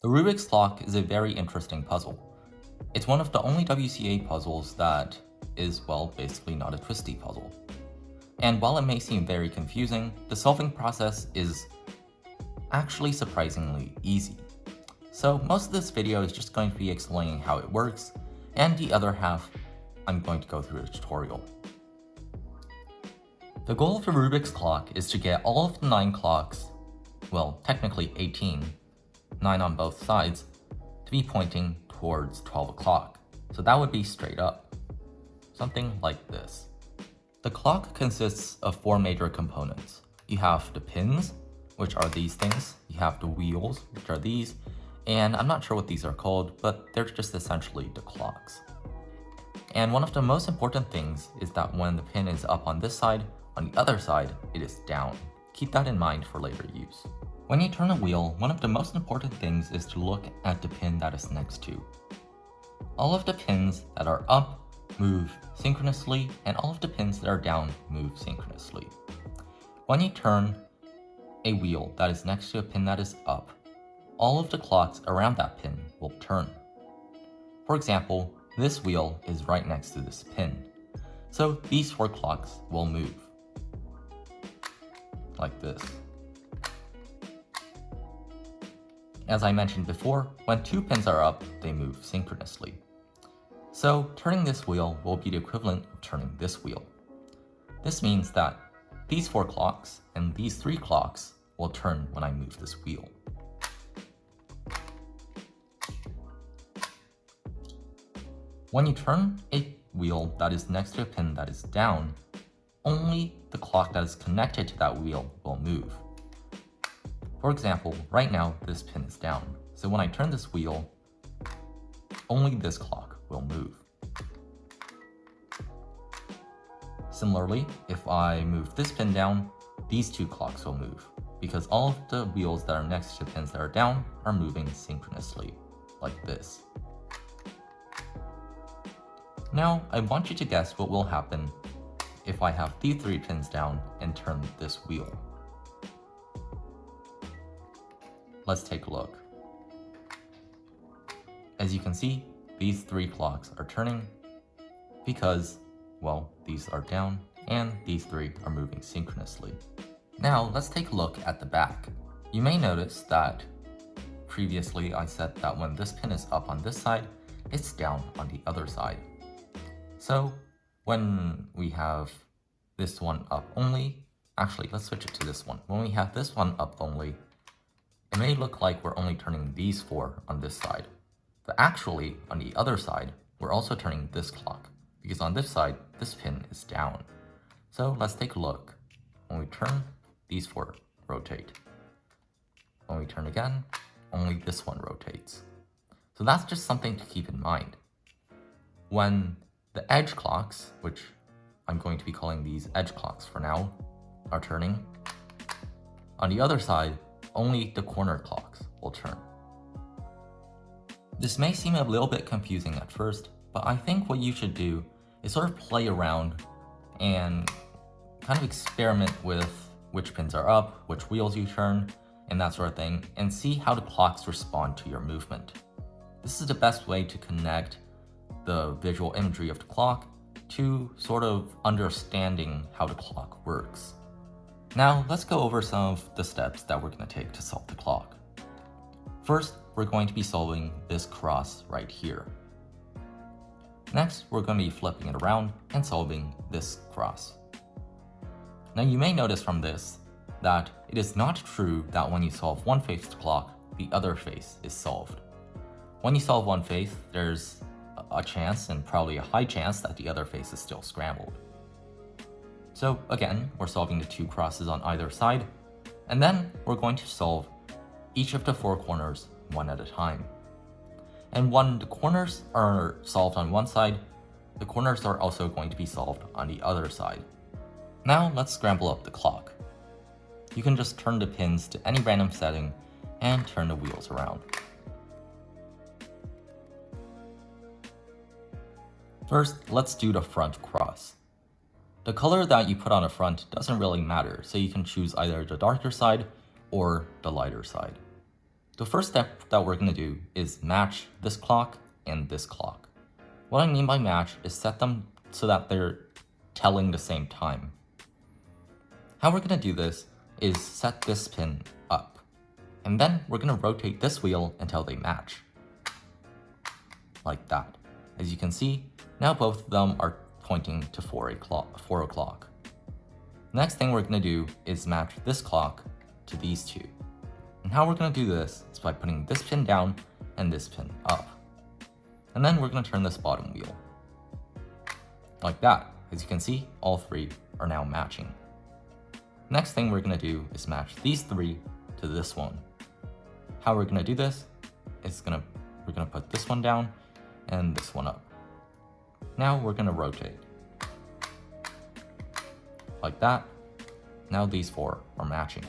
The Rubik's clock is a very interesting puzzle. It's one of the only WCA puzzles that is, well, basically not a twisty puzzle. And while it may seem very confusing, the solving process is actually surprisingly easy. So most of this video is just going to be explaining how it works, and the other half I'm going to go through a tutorial. The goal of the Rubik's clock is to get all of the 9 clocks, well, technically 18, 9 on both sides, to be pointing towards 12 o'clock. So that would be straight up. Something like this. The clock consists of 4 major components. You have the pins, which are these things. You have the wheels, which are these. And I'm not sure what these are called, but they're just essentially the clocks. And one of the most important things is that when the pin is up on this side, on the other side, it is down. Keep that in mind for later use. When you turn a wheel, one of the most important things is to look at the pin that is next to. All of the pins that are up move synchronously, and all of the pins that are down move synchronously. When you turn a wheel that is next to a pin that is up, all of the clocks around that pin will turn. For example, this wheel is right next to this pin, so these 4 clocks will move. Like this. As I mentioned before, when 2 pins are up, they move synchronously. So turning this wheel will be the equivalent of turning this wheel. This means that these 4 clocks and these 3 clocks will turn when I move this wheel. When you turn a wheel that is next to a pin that is down, only the clock that is connected to that wheel will move. For example, right now this pin is down, so when I turn this wheel, only this clock will move. Similarly, if I move this pin down, these 2 clocks will move, because all of the wheels that are next to pins that are down are moving synchronously, like this. Now, I want you to guess what will happen if I have these 3 pins down and turn this wheel. Let's take a look. As you can see, these 3 clocks are turning because, well, these are down and these 3 are moving synchronously. Now, let's take a look at the back. You may notice that previously I said that when this pin is up on this side, it's down on the other side. So when we have this one up only, actually let's switch it to this one. When we have this one up only, it may look like we're only turning these 4 on this side. But actually, on the other side, we're also turning this clock, because on this side, this pin is down. So let's take a look. When we turn, these 4 rotate. When we turn again, only this one rotates. So that's just something to keep in mind. When the edge clocks, which I'm going to be calling these edge clocks for now, are turning, on the other side, only the corner clocks will turn. This may seem a little bit confusing at first, but I think what you should do is sort of play around and kind of experiment with which pins are up, which wheels you turn, and that sort of thing, and see how the clocks respond to your movement. This is the best way to connect the visual imagery of the clock to sort of understanding how the clock works. Now, let's go over some of the steps that we're going to take to solve the clock. First, we're going to be solving this cross right here. Next, we're going to be flipping it around and solving this cross. Now, you may notice from this that it is not true that when you solve one face of the clock, the other face is solved. When you solve one face, there's a chance, and probably a high chance, that the other face is still scrambled. So again, we're solving the 2 crosses on either side, and then we're going to solve each of the 4 corners one at a time. And when the corners are solved on one side, the corners are also going to be solved on the other side. Now let's scramble up the clock. You can just turn the pins to any random setting and turn the wheels around. First, let's do the front cross. The color that you put on the front doesn't really matter, so you can choose either the darker side or the lighter side. The first step that we're going to do is match this clock and this clock. What I mean by match is set them so that they're telling the same time. How we're going to do this is set this pin up, and then we're going to rotate this wheel until they match. Like that. As you can see, now both of them are pointing to 4 o'clock. Next thing we're going to do is match this clock to these two. And how we're going to do this is by putting this pin down and this pin up. And then we're going to turn this bottom wheel. Like that. As you can see, all three are now matching. Next thing we're going to do is match these three to this one. How we're going to do this is we're going to put this one down and this one up. Now we're going to rotate. Like that. Now these four are matching.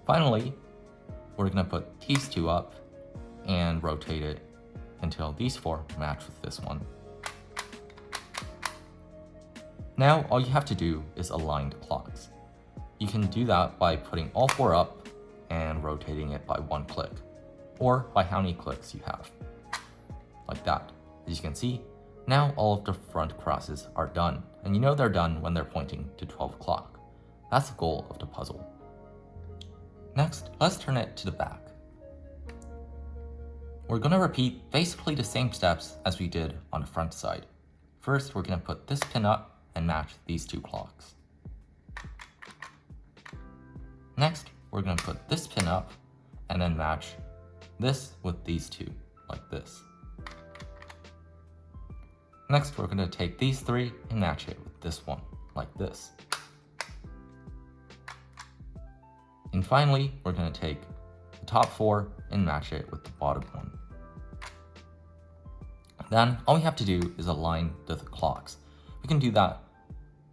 Finally, we're going to put these two up and rotate it until these four match with this one. Now all you have to do is align the clocks. You can do that by putting all four up and rotating it by one click, or by how many clicks you have. Like that. As you can see, now all of the front crosses are done, and you know they're done when they're pointing to 12 o'clock. That's the goal of the puzzle. Next, let's turn it to the back. We're going to repeat basically the same steps as we did on the front side. First, we're going to put this pin up and match these two clocks. Next, we're going to put this pin up and then match this with these two, like this. Next, we're going to take these three and match it with this one, like this. And finally, we're going to take the top four and match it with the bottom one. Then, all we have to do is align the clocks. We can do that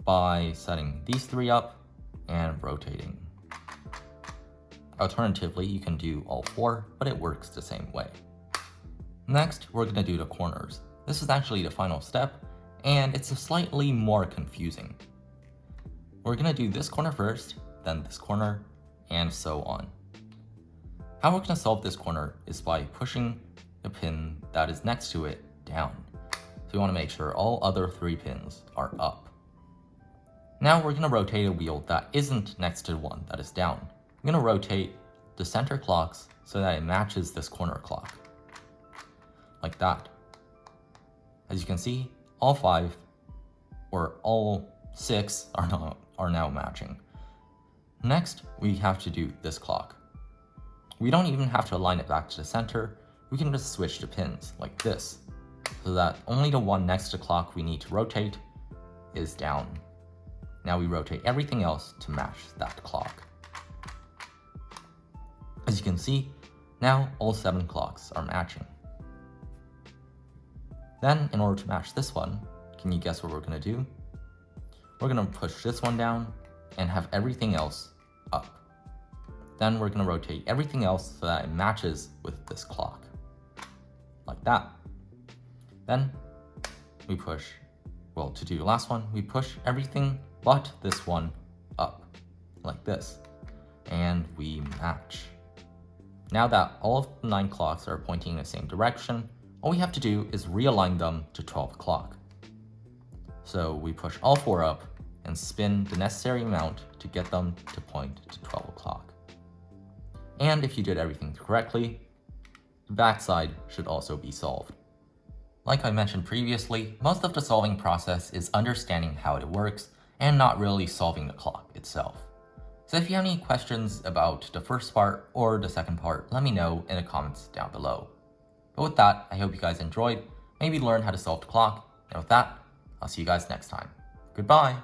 by setting these three up and rotating. Alternatively, you can do all four, but it works the same way. Next, we're going to do the corners. This is actually the final step, and it's slightly more confusing. We're going to do this corner first, then this corner, and so on. How we're going to solve this corner is by pushing the pin that is next to it down. So we want to make sure all other three pins are up. Now we're going to rotate a wheel that isn't next to one that is down. I'm going to rotate the center clocks so that it matches this corner clock. Like that. As you can see, all five, or all six, are now matching. Next, we have to do this clock. We don't even have to align it back to the center. We can just switch the pins like this, so that only the one next to the clock we need to rotate is down. Now we rotate everything else to match that clock. As you can see, now all 7 clocks are matching. Then, in order to match this one, can you guess what we're going to do? We're going to push this one down and have everything else up. Then we're going to rotate everything else so that it matches with this clock. Like that. Then we push, well, to do the last one, we push everything but this one up, like this. And we match. Now that all of the 9 clocks are pointing in the same direction, all we have to do is realign them to 12 o'clock. So we push all 4 up and spin the necessary amount to get them to point to 12 o'clock. And if you did everything correctly, the backside should also be solved. Like I mentioned previously, most of the solving process is understanding how it works and not really solving the clock itself. So if you have any questions about the first part or the second part, let me know in the comments down below. But with that, I hope you guys enjoyed, maybe learned how to solve the clock, and with that, I'll see you guys next time. Goodbye!